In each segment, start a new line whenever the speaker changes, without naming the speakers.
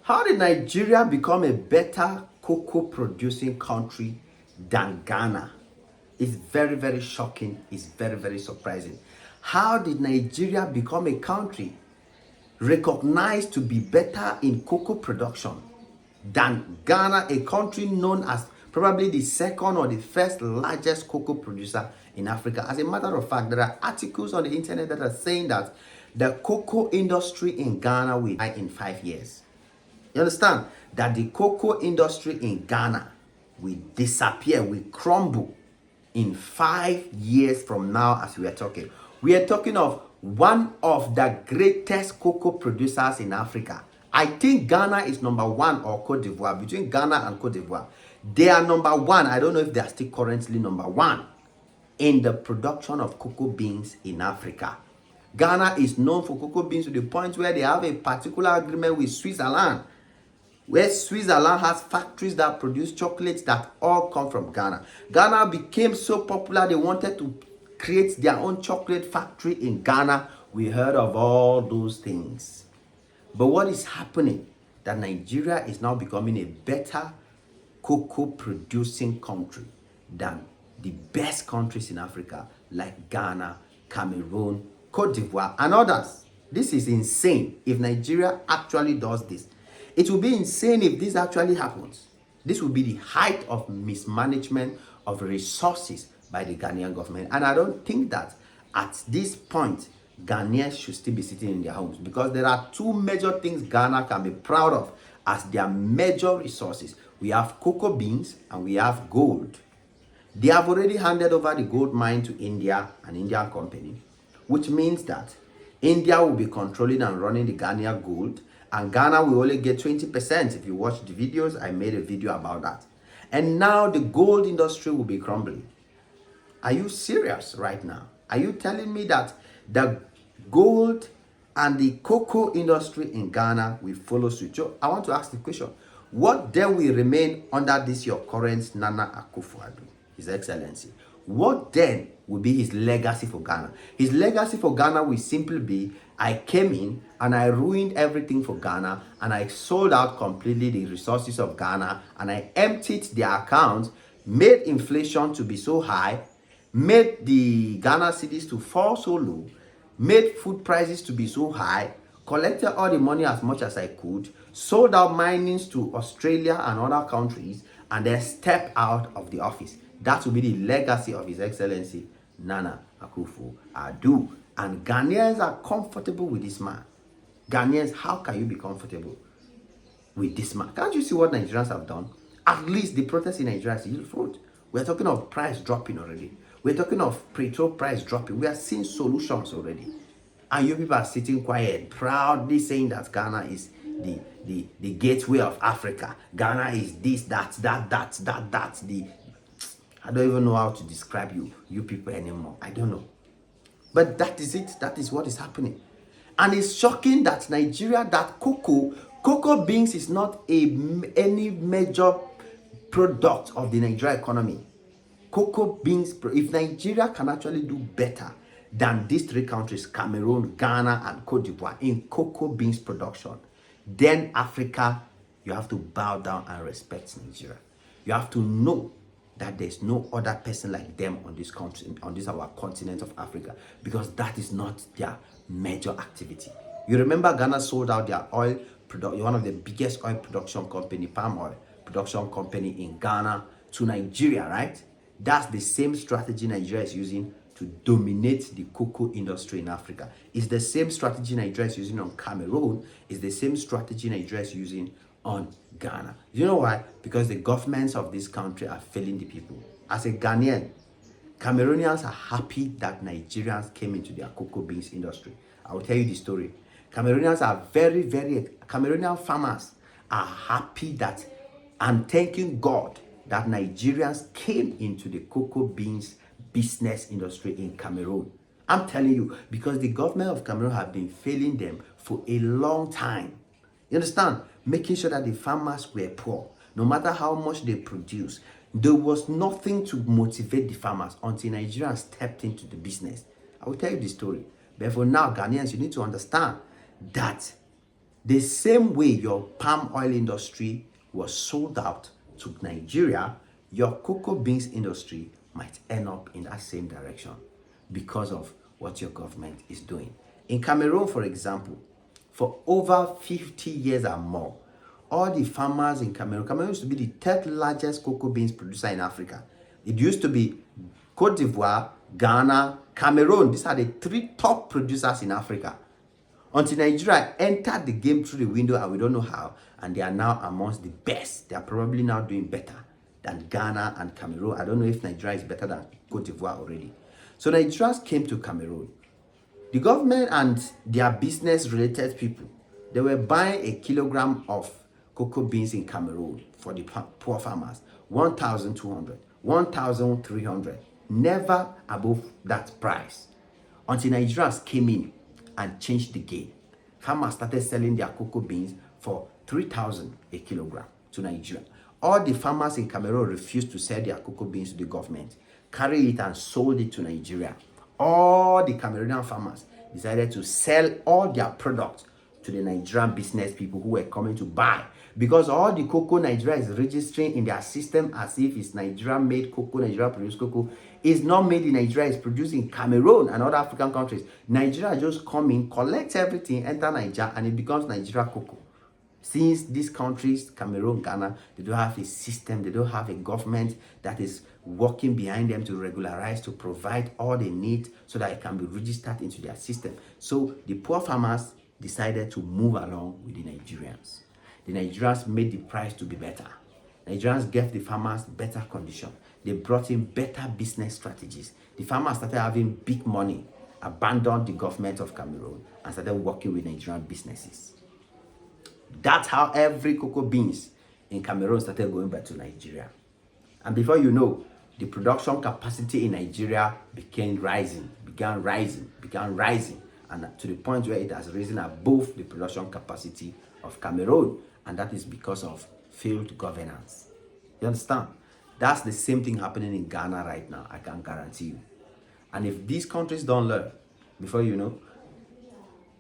How did Nigeria become a better cocoa producing country than Ghana? It's very, very shocking. It's very, very surprising. How did Nigeria become a country recognized to be better in cocoa production than Ghana, a country known as probably the second or the first largest cocoa producer in Africa? As a matter of fact, there are articles on the internet that are saying that the cocoa industry in Ghana will die in 5 years. You understand? That the cocoa industry in Ghana will disappear, will crumble in 5 years from now as we are talking. We are talking of one of the greatest cocoa producers in Africa. I think Ghana is number one, or Cote d'Ivoire. Between Ghana and Cote d'Ivoire, they are number one. I don't know if they are still currently number one in the production of cocoa beans in Africa. Ghana is known for cocoa beans to the point where they have a particular agreement with Switzerland, where Switzerland has factories that produce chocolates that all come from Ghana. Ghana became so popular they wanted to create their own chocolate factory in Ghana. We heard of all those things. But what is happening? That Nigeria is now becoming a better cocoa producing country than the best countries in Africa like Ghana, Cameroon, Cote d'Ivoire, and others. This is insane. If Nigeria actually does this, it will be insane if this actually happens. This will be the height of mismanagement of resources by the Ghanaian government. And I don't think that at this point, Ghanaians should still be sitting in their homes, because there are two major things Ghana can be proud of as their major resources. We have cocoa beans and we have gold. They have already handed over the gold mine to India, an Indian company, which means that India will be controlling and running the Ghanaian gold, and Ghana will only get 20%. If you watch the videos, I made a video about that. And now the gold industry will be crumbling. Are you serious right now? Are you telling me that the gold and the cocoa industry in Ghana will follow suit? So I want to ask the question, what then will remain under this your current Nana Akufo-Addo, His Excellency? What then will be his legacy for Ghana? His legacy for Ghana will simply be, I came in and I ruined everything for Ghana, and I sold out completely the resources of Ghana, and I emptied their accounts, made inflation to be so high, made the Ghana cedis to fall so low, made food prices to be so high, collected all the money as much as I could, sold out minings to Australia and other countries, and then stepped out of the office. That will be the legacy of His Excellency Nana Akufo-Addo. And Ghanaians are comfortable with this man. Ghanaians, how can you be comfortable with this man? Can't you see what Nigerians have done? At least the protest in Nigeria is yield fruit. We're talking of price dropping already. We're talking of petrol price dropping. We are seeing solutions already. And you people are sitting quiet, proudly saying that Ghana is the gateway of Africa. Ghana is this, that. I don't even know how to describe you people anymore. I don't know. But that is it. That is what is happening. And it's shocking that Nigeria, that cocoa beans is not any major product of the Nigeria economy. Cocoa beans, if Nigeria can actually do better than these three countries, Cameroon, Ghana, and Cote d'Ivoire, in cocoa beans production, then Africa, you have to bow down and respect Nigeria. You have to know that there's no other person like them on this country, on this our continent of Africa, because that is not their major activity. You remember Ghana sold out their oil production, one of the biggest oil production company, palm oil production company in Ghana, to Nigeria, right? That's the same strategy Nigeria is using to dominate the cocoa industry in Africa. It's the same strategy Nigeria is using on Cameroon. It's the same strategy Nigeria is using on Ghana. You know why? Because the governments of this country are failing the people. As a Ghanaian, Cameroonians are happy that Nigerians came into their cocoa beans industry. I will tell you the story. Cameroonians are Cameroonian farmers are happy that and thanking God that Nigerians came into the cocoa beans business industry in Cameroon. I'm telling you, because the government of Cameroon have been failing them for a long time. You understand? Making sure that the farmers were poor. No matter how much they produce, there was nothing to motivate the farmers until Nigerians stepped into the business. I will tell you the story. But for now, Ghanaians, you need to understand that The same way your palm oil industry was sold out to Nigeria, your cocoa beans industry might end up in that same direction because of what your government is doing. In Cameroon, for example, for over 50 years and more, all the farmers in Cameroon used to be the third largest cocoa beans producer in Africa. It used to be Cote d'Ivoire, Ghana, Cameroon. These are the three top producers in Africa. Until Nigeria entered the game through the window, and we don't know how, and they are now amongst the best. They are probably now doing better than Ghana and Cameroon. I don't know if Nigeria is better than Cote d'Ivoire already. So Nigerians came to Cameroon. The government and their business-related people, they were buying a kilogram of cocoa beans in Cameroon for the poor farmers, 1,200, 1,300, never above that price. Until Nigerians came in and changed the game. Farmers started selling their cocoa beans for 3,000 a kilogram to Nigeria. All the farmers in Cameroon refused to sell their cocoa beans to the government, carried it and sold it to Nigeria. All the Cameroonian farmers decided to sell all their products to the Nigerian business people who were coming to buy, because all the cocoa Nigeria is registering in their system as if it's Nigeria-made cocoa, Nigeria-produced cocoa, is not made in Nigeria, it's produced in Cameroon and other African countries. Nigeria just come in, collect everything, enter Nigeria, and it becomes Nigeria cocoa. Since these countries, Cameroon, Ghana, they don't have a system, they don't have a government that is working behind them to regularize, to provide all they need so that it can be registered into their system. So the poor farmers decided to move along with the Nigerians. The Nigerians made the price to be better. Nigerians gave the farmers better condition. They brought in better business strategies. The farmers started having big money, abandoned the government of Cameroon, and started working with Nigerian businesses. That's how every cocoa beans in Cameroon started going back to Nigeria. And before you know, the production capacity in Nigeria began rising, and to the point where it has risen above the production capacity of Cameroon. And that is because of failed governance. You understand? That's the same thing happening in Ghana right now, I can guarantee you. And if these countries don't learn, before you know,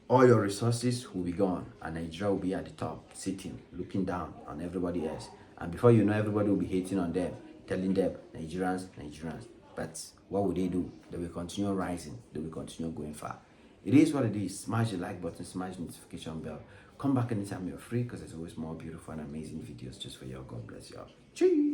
all your resources will be gone, and Nigeria will be at the top, sitting, looking down on everybody else. And before you know, everybody will be hating on them, telling them, Nigerians, Nigerians. But what will they do? They will continue rising. They will continue going far. It is what it is. Smash the like button, smash the notification bell. Come back anytime you're free, because there's always more beautiful and amazing videos just for you. God bless you all. Cheers.